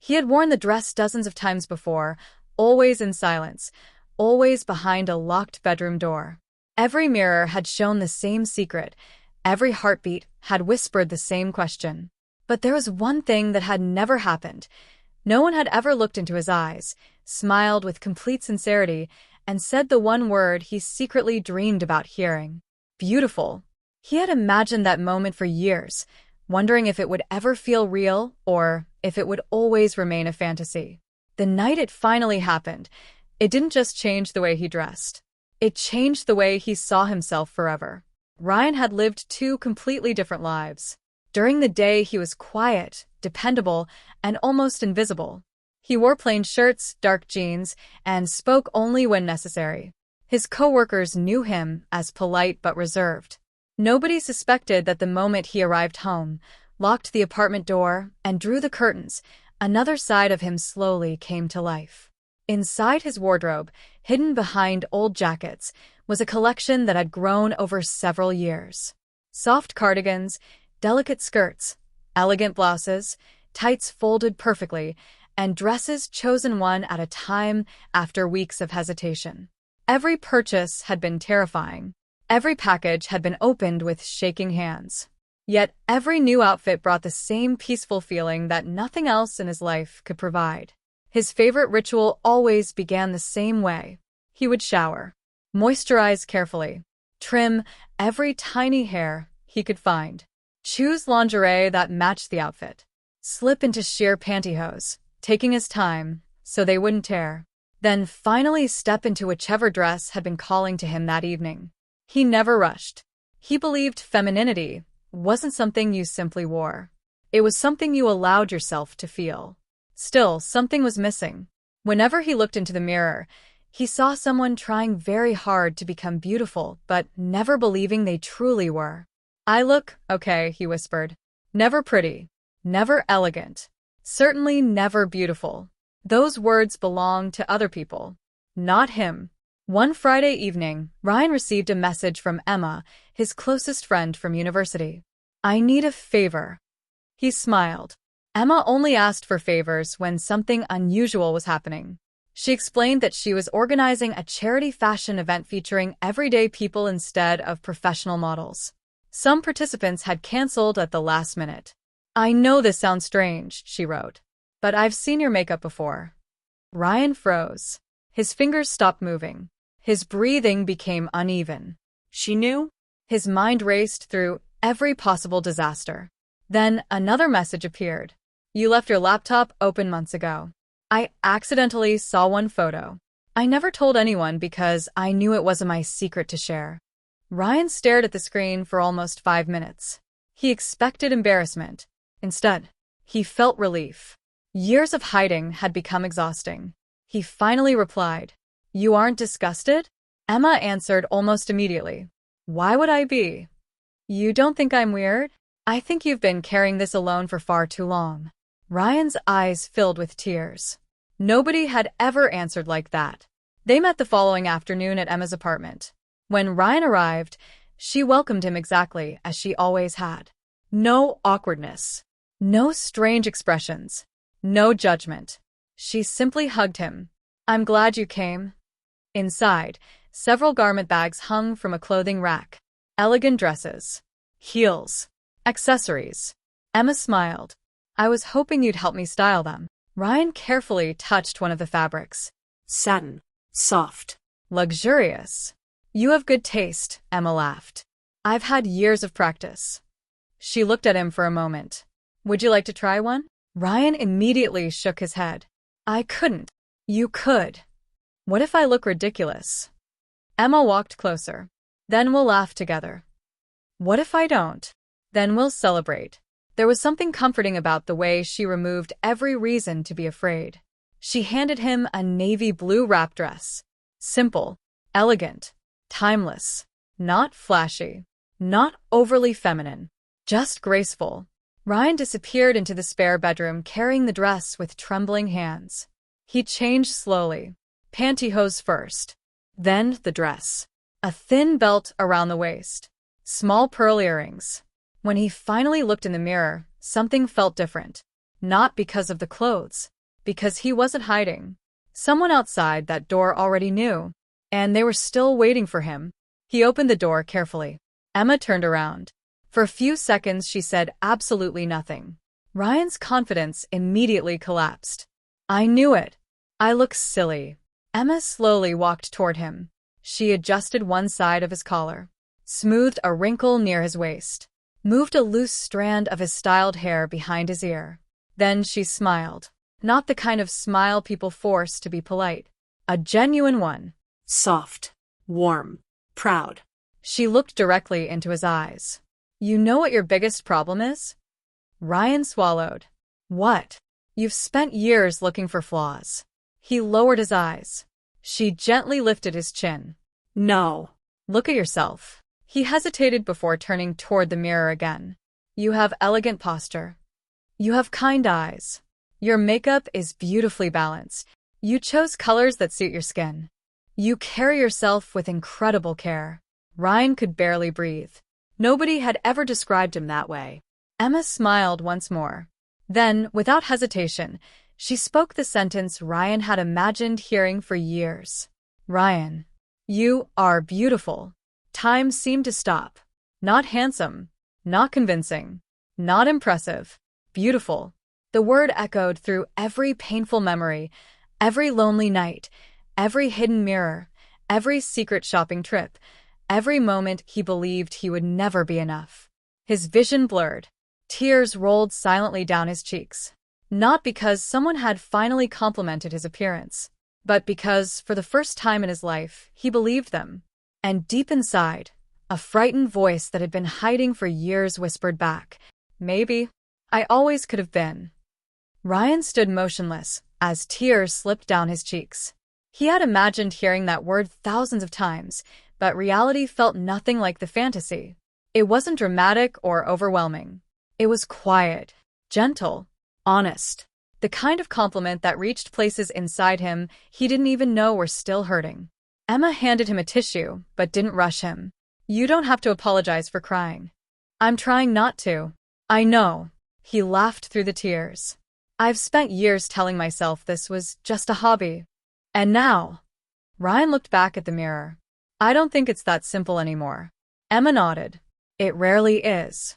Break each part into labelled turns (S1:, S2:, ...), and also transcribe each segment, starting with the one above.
S1: He had worn the dress dozens of times before, always in silence, always behind a locked bedroom door. Every mirror had shown the same secret, every heartbeat had whispered the same question. But there was one thing that had never happened. No one had ever looked into his eyes, smiled with complete sincerity, and said the one word he secretly dreamed about hearing. Beautiful. He had imagined that moment for years, wondering if it would ever feel real or if it would always remain a fantasy. The night it finally happened, it didn't just change the way he dressed. It changed the way he saw himself forever. Ryan had lived two completely different lives. During the day, he was quiet, dependable, and almost invisible. He wore plain shirts, dark jeans, and spoke only when necessary. His coworkers knew him as polite but reserved. Nobody suspected that the moment he arrived home, locked the apartment door, and drew the curtains, another side of him slowly came to life. Inside his wardrobe, hidden behind old jackets, was a collection that had grown over several years. Soft cardigans, delicate skirts, elegant blouses, tights folded perfectly, and dresses chosen one at a time after weeks of hesitation. Every purchase had been terrifying. Every package had been opened with shaking hands. Yet every new outfit brought the same peaceful feeling that nothing else in his life could provide. His favorite ritual always began the same way. He would shower, moisturize carefully, trim every tiny hair he could find, choose lingerie that matched the outfit, slip into sheer pantyhose, taking his time so they wouldn't tear, then finally step into whichever dress had been calling to him that evening. He never rushed. He believed femininity wasn't something you simply wore. It was something you allowed yourself to feel. Still, something was missing. Whenever he looked into the mirror, he saw someone trying very hard to become beautiful, but never believing they truly were. "I look okay," he whispered. "Never pretty. Never elegant. Certainly never beautiful." Those words belonged to other people, not him. One Friday evening, Ryan received a message from Emma, his closest friend from university. "I need a favor." He smiled. Emma only asked for favors when something unusual was happening. She explained that she was organizing a charity fashion event featuring everyday people instead of professional models. Some participants had canceled at the last minute. "I know this sounds strange," she wrote, "but I've seen your makeup before." Ryan froze. His fingers stopped moving. His breathing became uneven. She knew? His mind raced through every possible disaster. Then another message appeared. "You left your laptop open months ago. I accidentally saw one photo. I never told anyone because I knew it wasn't my secret to share." Ryan stared at the screen for almost 5 minutes. He expected embarrassment. Instead, he felt relief. Years of hiding had become exhausting. He finally replied, "You aren't disgusted?" Emma answered almost immediately. "Why would I be? You don't think I'm weird? I think you've been carrying this alone for far too long." Ryan's eyes filled with tears. Nobody had ever answered like that. They met the following afternoon at Emma's apartment. When Ryan arrived, she welcomed him exactly as she always had. No awkwardness. No strange expressions. No judgment. She simply hugged him. "I'm glad you came." Inside, several garment bags hung from a clothing rack. Elegant dresses, heels, accessories. Emma smiled. "I was hoping you'd help me style them." Ryan carefully touched one of the fabrics.
S2: "Satin. Soft.
S1: "Luxurious." "You have good taste," Emma laughed. "I've had years of practice." She looked at him for a moment. "Would you like to try one?" Ryan immediately shook his head. "I couldn't." "You could." "What if I look ridiculous?" Emma walked closer. "Then we'll laugh together." "What if I don't?" "Then we'll celebrate." There was something comforting about the way she removed every reason to be afraid. She handed him a navy blue wrap dress. Simple, elegant, timeless, not flashy, not overly feminine, just graceful. Ryan disappeared into the spare bedroom carrying the dress with trembling hands. He changed slowly. Pantyhose first, then the dress. A thin belt around the waist. Small pearl earrings. When he finally looked in the mirror, something felt different. Not because of the clothes, because he wasn't hiding. Someone outside that door already knew, and they were still waiting for him. He opened the door carefully. Emma turned around. For a few seconds she said absolutely nothing. Ryan's confidence immediately collapsed. I knew it. I look silly. Emma slowly walked toward him. She adjusted one side of his collar, smoothed a wrinkle near his waist, moved a loose strand of his styled hair behind his ear. Then she smiled. Not the kind of smile people force to be polite. A genuine one.
S2: Soft. Warm. Proud.
S1: She looked directly into his eyes. You know what your biggest problem is? Ryan swallowed. What? You've spent years looking for flaws. He lowered his eyes. She gently lifted his chin.
S2: No.
S1: Look at yourself. He hesitated before turning toward the mirror again. You have elegant posture. You have kind eyes. Your makeup is beautifully balanced. You chose colors that suit your skin. You carry yourself with incredible care. Ryan could barely breathe. Nobody had ever described him that way. Emma smiled once more. Then, without hesitation, she spoke the sentence Ryan had imagined hearing for years. Ryan, you are beautiful. Time seemed to stop. Not handsome, not convincing, not impressive. Beautiful. The word echoed through every painful memory, every lonely night, every hidden mirror, every secret shopping trip, every moment he believed he would never be enough. His vision blurred. Tears rolled silently down his cheeks. Not because someone had finally complimented his appearance, but because, for the first time in his life, he believed them. And deep inside, a frightened voice that had been hiding for years whispered back, maybe. I always could have been. Ryan stood motionless as tears slipped down his cheeks. He had imagined hearing that word thousands of times, but reality felt nothing like the fantasy. It wasn't dramatic or overwhelming. It was quiet, gentle, honest. The kind of compliment that reached places inside him he didn't even know were still hurting. Emma handed him a tissue, but didn't rush him. You don't have to apologize for crying. I'm trying not to. I know. He laughed through the tears. I've spent years telling myself this was just a hobby. And now? Ryan looked back at the mirror. I don't think it's that simple anymore. Emma nodded. It rarely is.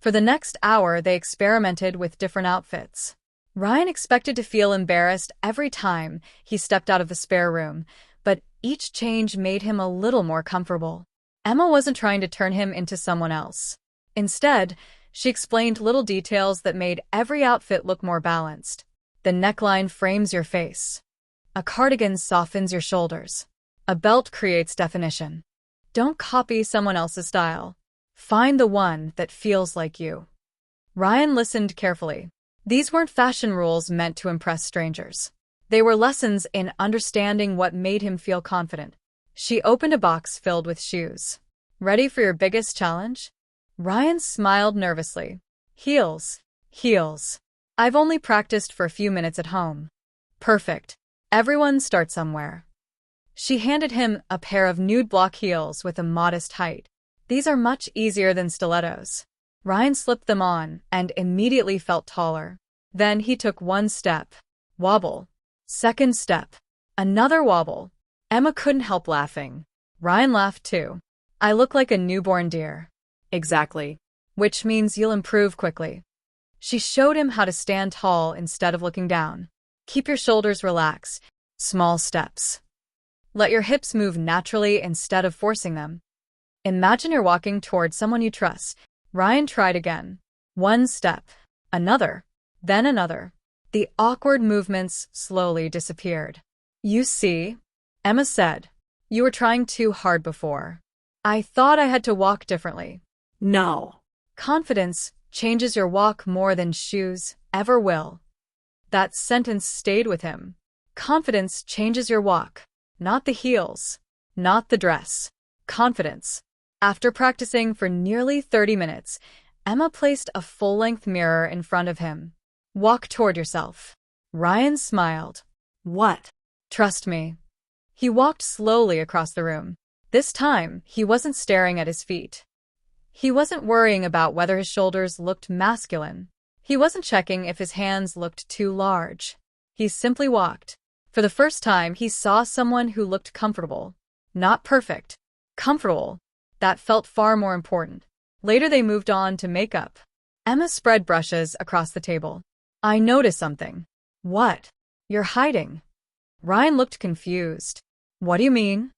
S1: For the next hour, they experimented with different outfits. Ryan expected to feel embarrassed every time he stepped out of the spare room, but each change made him a little more comfortable. Emma wasn't trying to turn him into someone else. Instead, she explained little details that made every outfit look more balanced. The neckline frames your face. A cardigan softens your shoulders. A belt creates definition. Don't copy someone else's style. Find the one that feels like you. Ryan listened carefully. These weren't fashion rules meant to impress strangers. They were lessons in understanding what made him feel confident. She opened a box filled with shoes. Ready for your biggest challenge? Ryan smiled nervously. Heels. Heels. I've only practiced for a few minutes at home. Perfect. Everyone starts somewhere. She handed him a pair of nude block heels with a modest height. These are much easier than stilettos. Ryan slipped them on and immediately felt taller. Then he took one step. Wobble. Second step. Another wobble. Emma couldn't help laughing. Ryan laughed too. I look like a newborn deer. Exactly. Which means you'll improve quickly. She showed him how to stand tall instead of looking down. Keep your shoulders relaxed. Small steps. Let your hips move naturally instead of forcing them. Imagine you're walking toward someone you trust. Ryan tried again. One step. Another. Then another. The awkward movements slowly disappeared. You see, Emma said, you were trying too hard before. I thought I had to walk differently.
S2: No.
S1: Confidence changes your walk more than shoes ever will. That sentence stayed with him. Confidence changes your walk, not the heels, not the dress. Confidence. After practicing for nearly 30 minutes, Emma placed a full-length mirror in front of him. Walk toward yourself. Ryan smiled.
S2: What?
S1: Trust me. He walked slowly across the room. This time, he wasn't staring at his feet. He wasn't worrying about whether his shoulders looked masculine. He wasn't checking if his hands looked too large. He simply walked. For the first time, he saw someone who looked comfortable. Not perfect. Comfortable. That felt far more important. Later they moved on to makeup. Emma spread brushes across the table. I noticed something. What? You're hiding. Ryan looked confused. What do you mean?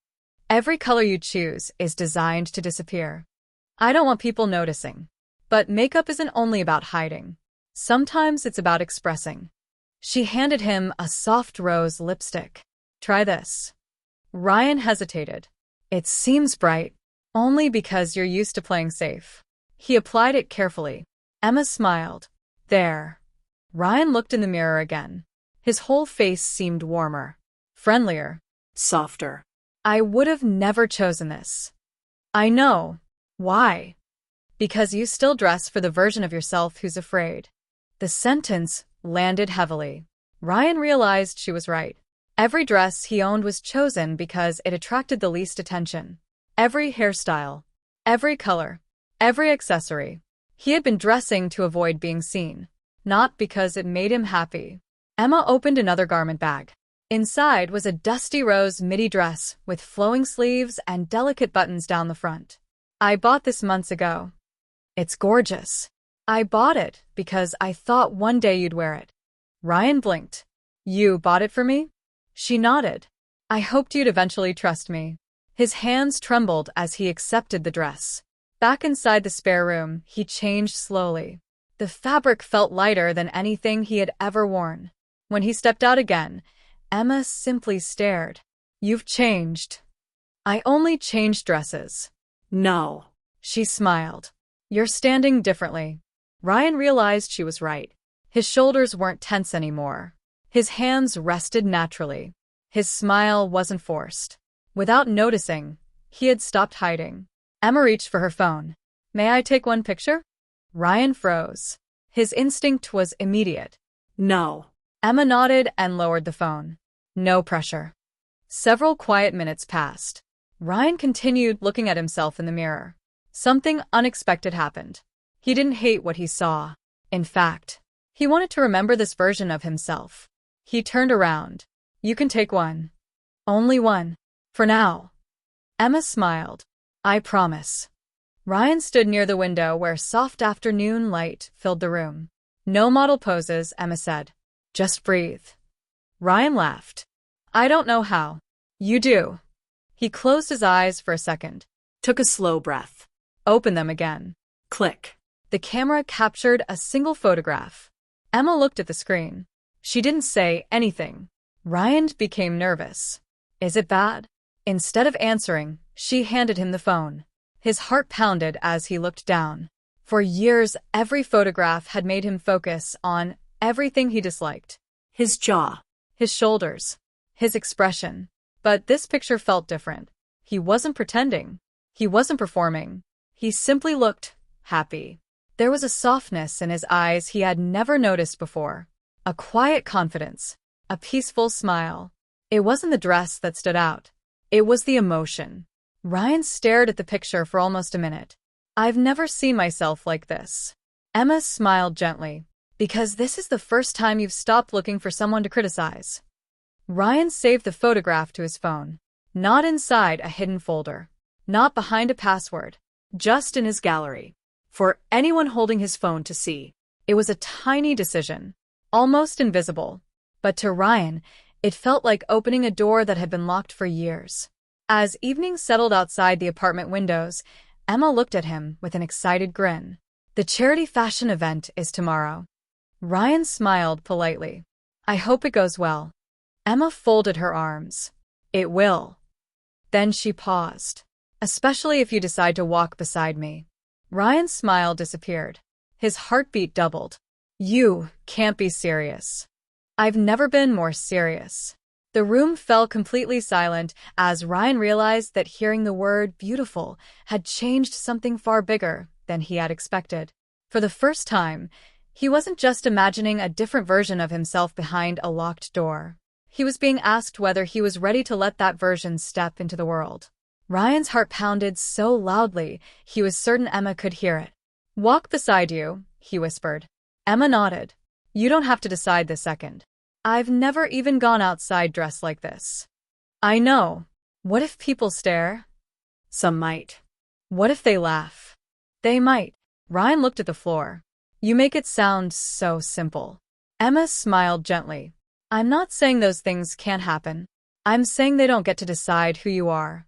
S1: Every color you choose is designed to disappear. I don't want people noticing. But makeup isn't only about hiding. Sometimes it's about expressing. She handed him a soft rose lipstick. Try this. Ryan hesitated. It seems bright. Only because you're used to playing safe. He applied it carefully. Emma smiled. There. Ryan looked in the mirror again. His whole face seemed warmer. Friendlier.
S2: Softer.
S1: I would have never chosen this. I know. Why? Because you still dress for the version of yourself who's afraid. The sentence landed heavily. Ryan realized she was right. Every dress he owned was chosen because it attracted the least attention. Every hairstyle, every color, every accessory. He had been dressing to avoid being seen, not because it made him happy. Emma opened another garment bag. Inside was a dusty rose midi dress with flowing sleeves and delicate buttons down the front. I bought this months ago. It's gorgeous. I bought it because I thought one day you'd wear it. Ryan blinked. You bought it for me? She nodded. I hoped you'd eventually trust me. His hands trembled as he accepted the dress. Back inside the spare room, he changed slowly. The fabric felt lighter than anything he had ever worn. When he stepped out again, Emma simply stared. You've changed. I only changed dresses.
S2: No.
S1: She smiled. You're standing differently. Ryan realized she was right. His shoulders weren't tense anymore. His hands rested naturally. His smile wasn't forced. Without noticing, he had stopped hiding. Emma reached for her phone. May I take one picture? Ryan froze. His instinct was immediate.
S2: No.
S1: Emma nodded and lowered the phone. No pressure. Several quiet minutes passed. Ryan continued looking at himself in the mirror. Something unexpected happened. He didn't hate what he saw. In fact, he wanted to remember this version of himself. He turned around. You can take one. Only one. For now. Emma smiled. I promise. Ryan stood near the window where soft afternoon light filled the room. No model poses, Emma said. Just breathe. Ryan laughed. I don't know how. You do. He closed his eyes for a second.
S2: Took a slow breath.
S1: Opened them again.
S2: Click.
S1: The camera captured a single photograph. Emma looked at the screen. She didn't say anything. Ryan became nervous. Is it bad? Instead of answering, she handed him the phone. His heart pounded as he looked down. For years, every photograph had made him focus on everything he disliked.
S2: His jaw.
S1: His shoulders. His expression. But this picture felt different. He wasn't pretending. He wasn't performing. He simply looked happy. There was a softness in his eyes he had never noticed before. A quiet confidence. A peaceful smile. It wasn't the dress that stood out. It was the emotion. Ryan stared at the picture for almost a minute. I've never seen myself like this. Emma smiled gently. Because this is the first time you've stopped looking for someone to criticize. Ryan saved the photograph to his phone. Not inside a hidden folder. Not behind a password. Just in his gallery. For anyone holding his phone to see. It was a tiny decision. Almost invisible. But to Ryan, it felt like opening a door that had been locked for years. As evening settled outside the apartment windows, Emma looked at him with an excited grin. The charity fashion event is tomorrow. Ryan smiled politely. I hope it goes well. Emma folded her arms. It will. Then she paused. Especially if you decide to walk beside me. Ryan's smile disappeared. His heartbeat doubled. You can't be serious. I've never been more serious. The room fell completely silent as Ryan realized that hearing the word beautiful had changed something far bigger than he had expected. For the first time, he wasn't just imagining a different version of himself behind a locked door. He was being asked whether he was ready to let that version step into the world. Ryan's heart pounded so loudly, he was certain Emma could hear it. Walk beside you, he whispered. Emma nodded. You don't have to decide this second. I've never even gone outside dressed like this. I know. What if people stare?
S2: Some might.
S1: What if they laugh? They might. Ryan looked at the floor. You make it sound so simple. Emma smiled gently. I'm not saying those things can't happen. I'm saying they don't get to decide who you are.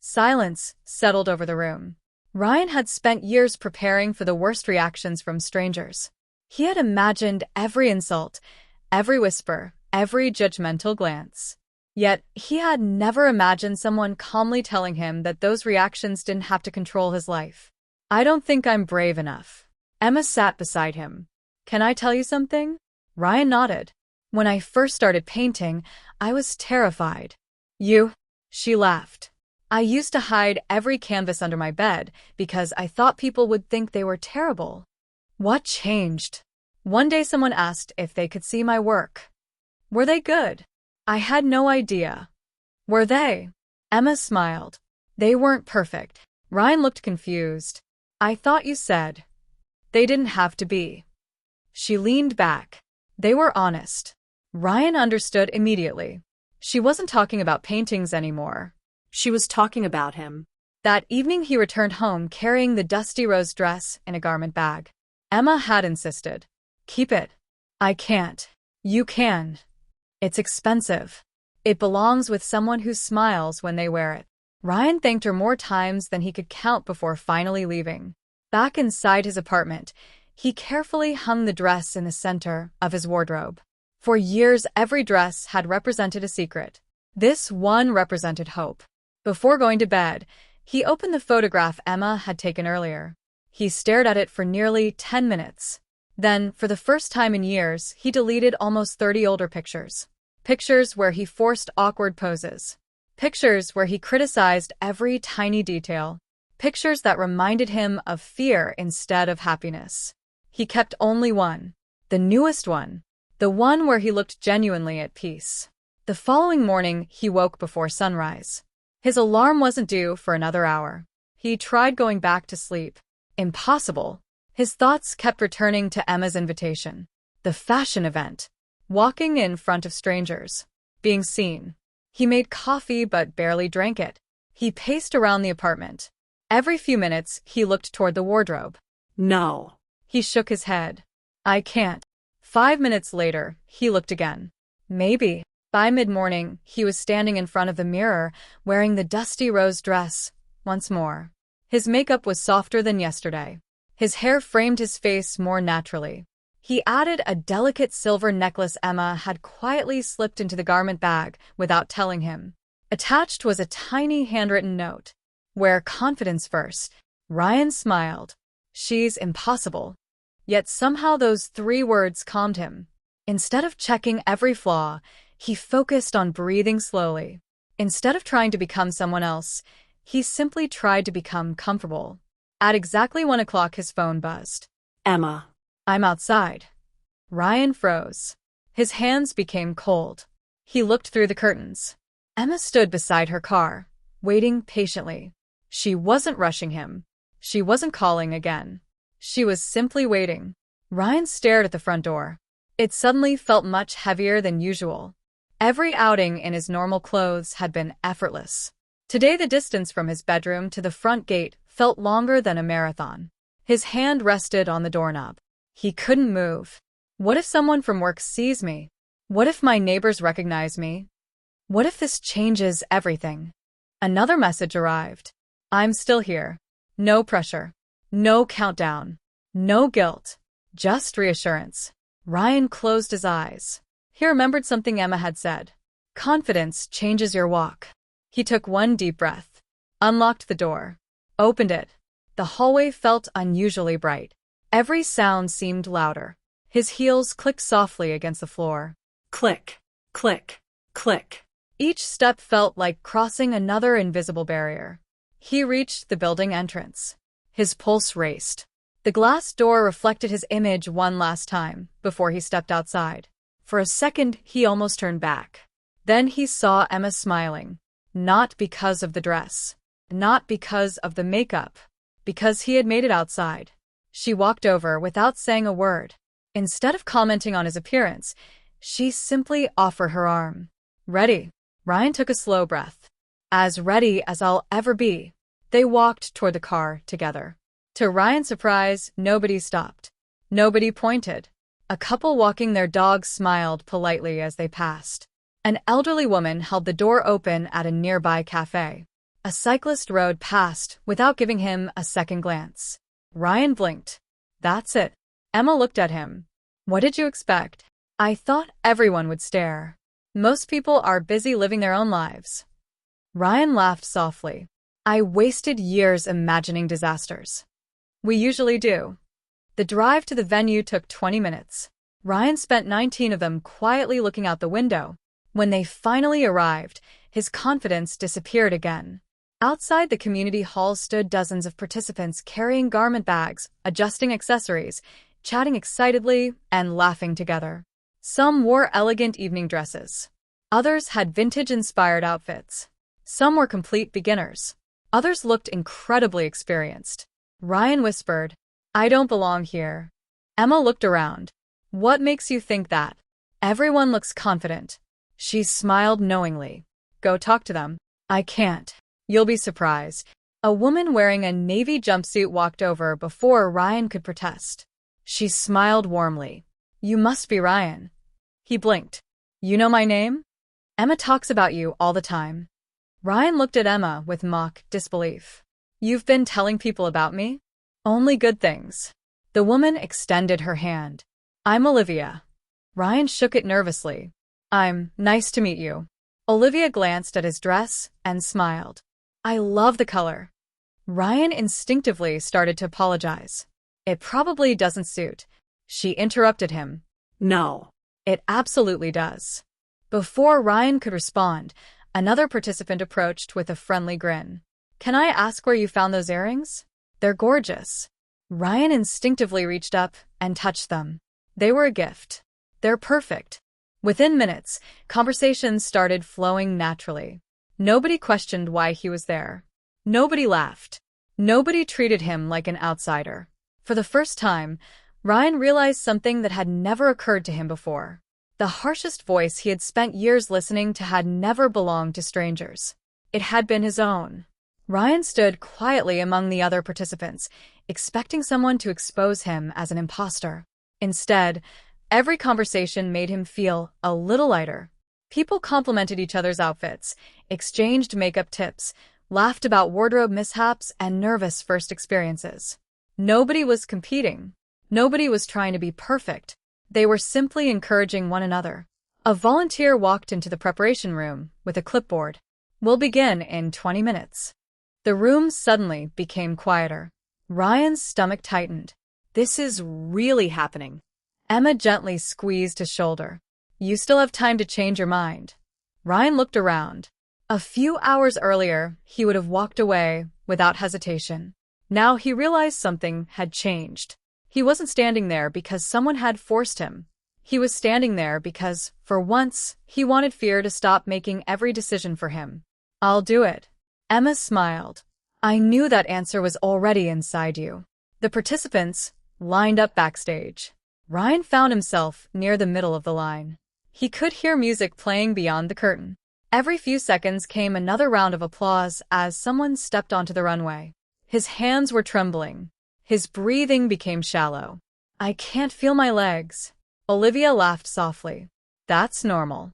S1: Silence settled over the room. Ryan had spent years preparing for the worst reactions from strangers. He had imagined every insult, every whisper, every judgmental glance. Yet, he had never imagined someone calmly telling him that those reactions didn't have to control his life. I don't think I'm brave enough. Emma sat beside him. Can I tell you something? Ryan nodded. When I first started painting, I was terrified. You? She laughed. I used to hide every canvas under my bed because I thought people would think they were terrible. What changed? One day someone asked if they could see my work. Were they good? I had no idea. Were they? Emma smiled. They weren't perfect. Ryan looked confused. I thought you said. They didn't have to be. She leaned back. They were honest. Ryan understood immediately. She wasn't talking about paintings anymore.
S2: She was talking about him.
S1: That evening he returned home carrying the dusty rose dress in a garment bag. Emma had insisted. Keep it. I can't. You can. It's expensive. It belongs with someone who smiles when they wear it. Ryan thanked her more times than he could count before finally leaving. Back inside his apartment, he carefully hung the dress in the center of his wardrobe. For years, every dress had represented a secret. This one represented hope. Before going to bed, he opened the photograph Emma had taken earlier. He stared at it for nearly 10 minutes. Then, for the first time in years, he deleted almost 30 older pictures. Pictures where he forced awkward poses. Pictures where he criticized every tiny detail. Pictures that reminded him of fear instead of happiness. He kept only one. The newest one. The one where he looked genuinely at peace. The following morning, he woke before sunrise. His alarm wasn't due for another hour. He tried going back to sleep. Impossible. His thoughts kept returning to Emma's invitation. The fashion event. Walking in front of strangers. Being seen. He made coffee but barely drank it. He paced around the apartment. Every few minutes, he looked toward the wardrobe.
S2: No.
S1: He shook his head. I can't. 5 minutes later, he looked again. Maybe. By mid-morning, he was standing in front of the mirror, wearing the dusty rose dress, once more. His makeup was softer than yesterday. His hair framed his face more naturally. He added a delicate silver necklace Emma had quietly slipped into the garment bag without telling him. Attached was a tiny handwritten note. Wear confidence first. Ryan smiled. She's impossible. Yet somehow those 3 words calmed him. Instead of checking every flaw, he focused on breathing slowly. Instead of trying to become someone else, he simply tried to become comfortable. At exactly 1 o'clock, his phone buzzed.
S2: Emma.
S1: I'm outside. Ryan froze. His hands became cold. He looked through the curtains. Emma stood beside her car, waiting patiently. She wasn't rushing him. She wasn't calling again. She was simply waiting. Ryan stared at the front door. It suddenly felt much heavier than usual. Every outing in his normal clothes had been effortless. Today the distance from his bedroom to the front gate felt longer than a marathon. His hand rested on the doorknob. He couldn't move. What if someone from work sees me? What if my neighbors recognize me? What if this changes everything? Another message arrived. I'm still here. No pressure. No countdown. No guilt. Just reassurance. Ryan closed his eyes. He remembered something Emma had said. Confidence changes your walk. He took one deep breath. Unlocked the door. Opened it. The hallway felt unusually bright. Every sound seemed louder. His heels clicked softly against the floor.
S2: Click, click, click.
S1: Each step felt like crossing another invisible barrier. He reached the building entrance. His pulse raced. The glass door reflected his image one last time before he stepped outside. For a second, he almost turned back. Then he saw Emma smiling. Not because of the dress. Not because of the makeup. Because he had made it outside. She walked over without saying a word. Instead of commenting on his appearance, She simply offered her arm. Ready. Ryan took a slow breath. As ready as I'll ever be. They walked toward the car together. To Ryan's surprise, nobody stopped. Nobody pointed. A couple walking their dog smiled politely as they passed. An elderly woman held the door open at a nearby cafe. A cyclist rode past without giving him a second glance. Ryan blinked. That's it. Emma looked at him. What did you expect? I thought everyone would stare. Most people are busy living their own lives. Ryan laughed softly. I wasted years imagining disasters. We usually do. The drive to the venue took 20 minutes. Ryan spent 19 of them quietly looking out the window. When they finally arrived, his confidence disappeared again. Outside the community hall stood dozens of participants carrying garment bags, adjusting accessories, chatting excitedly, and laughing together. Some wore elegant evening dresses. Others had vintage-inspired outfits. Some were complete beginners. Others looked incredibly experienced. Ryan whispered, I don't belong here. Emma looked around. What makes you think that? Everyone looks confident. She smiled knowingly. Go talk to them. I can't. You'll be surprised. A woman wearing a navy jumpsuit walked over before Ryan could protest. She smiled warmly. You must be Ryan. He blinked. You know my name? Emma talks about you all the time. Ryan looked at Emma with mock disbelief. You've been telling people about me? Only good things. The woman extended her hand. I'm Olivia. Ryan shook it nervously. Nice to meet you. Olivia glanced at his dress and smiled. I love the color. Ryan instinctively started to apologize. It probably doesn't suit. She interrupted him.
S2: No.
S1: It absolutely does. Before Ryan could respond, another participant approached with a friendly grin. Can I ask where you found those earrings? They're gorgeous. Ryan instinctively reached up and touched them. They were a gift. They're perfect. Within minutes, conversations started flowing naturally. Nobody questioned why he was there. Nobody laughed. Nobody treated him like an outsider. For the first time, Ryan realized something that had never occurred to him before. The harshest voice he had spent years listening to had never belonged to strangers. It had been his own. Ryan stood quietly among the other participants, expecting someone to expose him as an imposter. Instead, every conversation made him feel a little lighter. People complimented each other's outfits, exchanged makeup tips, laughed about wardrobe mishaps and nervous first experiences. Nobody was competing. Nobody was trying to be perfect. They were simply encouraging one another. A volunteer walked into the preparation room with a clipboard. We'll begin in 20 minutes. The room suddenly became quieter. Ryan's stomach tightened. This is really happening. Emma gently squeezed his shoulder. You still have time to change your mind. Ryan looked around. A few hours earlier, he would have walked away without hesitation. Now he realized something had changed. He wasn't standing there because someone had forced him. He was standing there because, for once, he wanted fear to stop making every decision for him. I'll do it. Emma smiled. I knew that answer was already inside you. The participants lined up backstage. Ryan found himself near the middle of the line. He could hear music playing beyond the curtain. Every few seconds came another round of applause as someone stepped onto the runway. His hands were trembling. His breathing became shallow. I can't feel my legs. Olivia laughed softly. That's normal.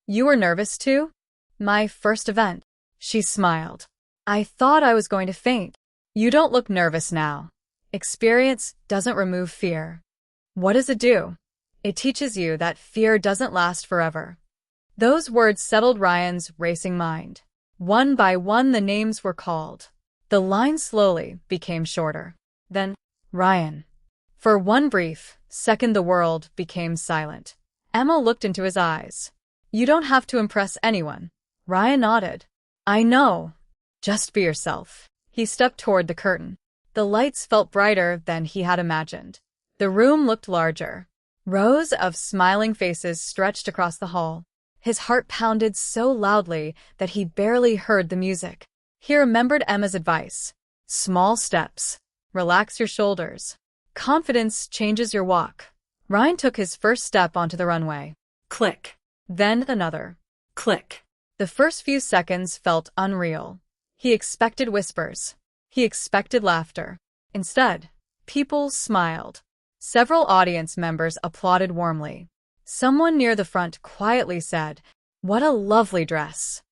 S1: You were nervous too? My first event. She smiled. I thought I was going to faint. You don't look nervous now. Experience doesn't remove fear. What does it do? It teaches you that fear doesn't last forever. Those words settled Ryan's racing mind. One by one the names were called. The line slowly became shorter. Then, Ryan. For one brief second the world became silent. Emma looked into his eyes. You don't have to impress anyone. Ryan nodded. I know. Just be yourself. He stepped toward the curtain. The lights felt brighter than he had imagined. The room looked larger. Rows of smiling faces stretched across the hall. His heart pounded so loudly that he barely heard the music. He remembered Emma's advice. Small steps. Relax your shoulders. Confidence changes your walk. Ryan took his first step onto the runway.
S2: click,
S1: Then another.
S2: click.
S1: The first few seconds felt unreal. He expected whispers. He expected laughter. Instead, people smiled. Several audience members applauded warmly. Someone near the front quietly said, "What a lovely dress."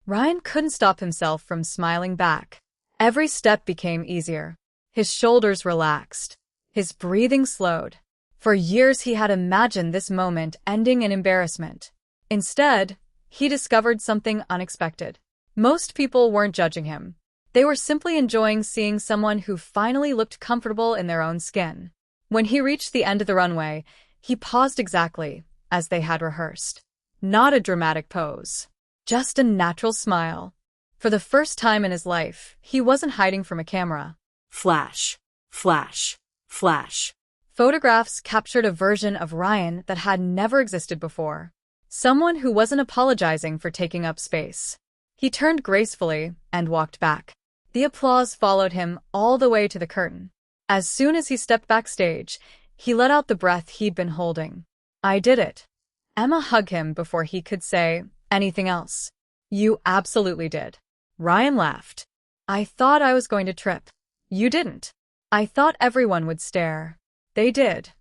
S1: Ryan couldn't stop himself from smiling back. Every step became easier. His shoulders relaxed. His breathing slowed. For years he had imagined this moment ending in embarrassment. Instead, he discovered something unexpected. Most people weren't judging him. They were simply enjoying seeing someone who finally looked comfortable in their own skin. When he reached the end of the runway, he paused exactly as they had rehearsed. Not a dramatic pose. Just a natural smile. For the first time in his life, he wasn't hiding from a camera.
S2: Flash, flash, flash.
S1: Photographs captured a version of Ryan that had never existed before. Someone who wasn't apologizing for taking up space. He turned gracefully and walked back. The applause followed him all the way to the curtain. As soon as he stepped backstage, he let out the breath he'd been holding. "I did it." Emma hugged him before he could say anything else. "You absolutely did." Ryan laughed. "I thought I was going to trip." "You didn't." "I thought everyone would stare." "They did."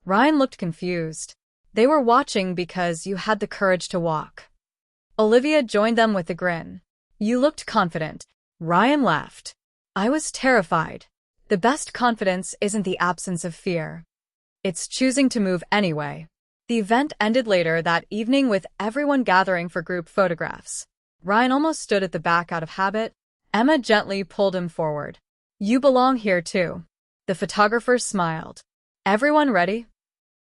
S1: Ryan looked confused. "They were watching because you had the courage to walk." Olivia joined them with a grin. "You looked confident." Ryan laughed. "I was terrified." The best confidence isn't the absence of fear. It's choosing to move anyway. The event ended later that evening with everyone gathering for group photographs. Ryan almost stood at the back out of habit. Emma gently pulled him forward. "You belong here too." The photographer smiled. "Everyone ready?"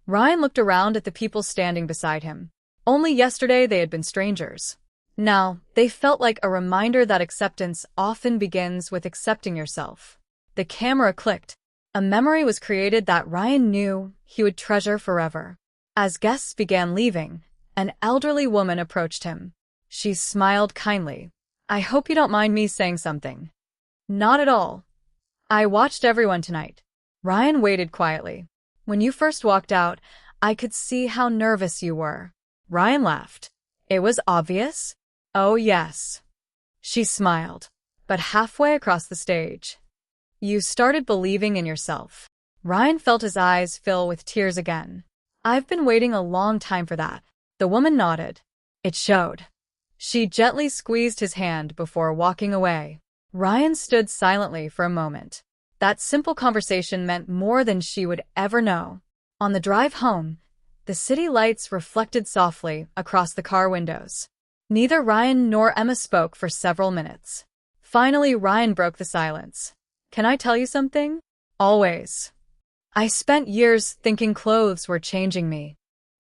S1: Ryan looked around at the people standing beside him. Only yesterday they had been strangers. Now, they felt like a reminder that acceptance often begins with accepting yourself. The camera clicked. A memory was created that Ryan knew he would treasure forever. As guests began leaving, an elderly woman approached him. She smiled kindly. "I hope you don't mind me saying something." "Not at all. I watched everyone tonight." Ryan waited quietly. "When you first walked out, I could see how nervous you were." Ryan laughed. "It was obvious?" "Oh, yes." She smiled. "But halfway across the stage, you started believing in yourself." Ryan felt his eyes fill with tears again. "I've been waiting a long time for that." The woman nodded. It showed. She gently squeezed his hand before walking away. Ryan stood silently for a moment. That simple conversation meant more than she would ever know. On the drive home, the city lights reflected softly across the car windows. Neither Ryan nor Emma spoke for several minutes. Finally, Ryan broke the silence. "Can I tell you something?" "Always." "I spent years thinking clothes were changing me."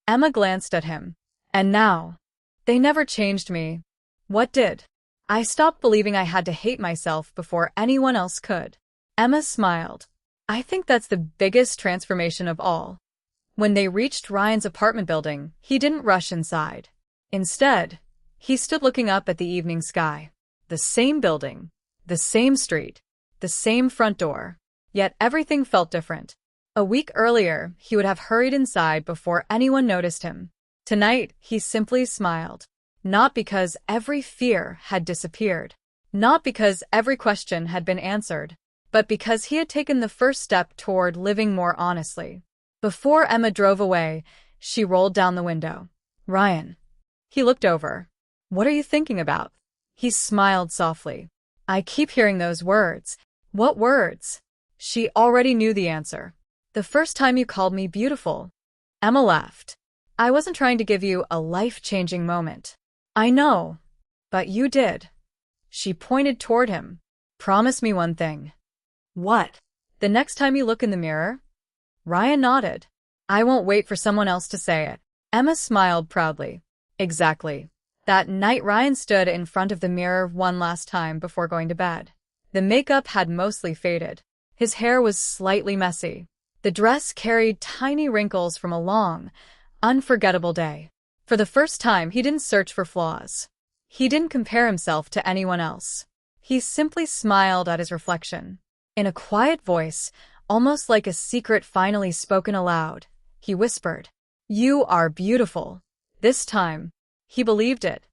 S1: Emma glanced at him. "And now?" "They never changed me." "What did?" "I stopped believing I had to hate myself before anyone else could." Emma smiled. "I think that's the biggest transformation of all." When they reached Ryan's apartment building, he didn't rush inside. Instead, he stood looking up at the evening sky. The same building, the same street, the same front door. Yet everything felt different. A week earlier, he would have hurried inside before anyone noticed him. Tonight, he simply smiled. Not because every fear had disappeared. Not because every question had been answered. But because he had taken the first step toward living more honestly. Before Emma drove away, she rolled down the window. "Ryan." He looked over. "What are you thinking about?" He smiled softly. "I keep hearing those words." "What words?" She already knew the answer. "The first time you called me beautiful." Emma laughed. "I wasn't trying to give you a life-changing moment." "I know. But you did." She pointed toward him. "Promise me one thing." "What?" "The next time you look in the mirror." Ryan nodded. "I won't wait for someone else to say it." Emma smiled proudly. Exactly. That night Ryan stood in front of the mirror one last time before going to bed. The makeup had mostly faded. His hair was slightly messy. The dress carried tiny wrinkles from a long, unforgettable day. For the first time, he didn't search for flaws. He didn't compare himself to anyone else. He simply smiled at his reflection. In a quiet voice, almost like a secret finally spoken aloud, he whispered, "You are beautiful." This time, he believed it.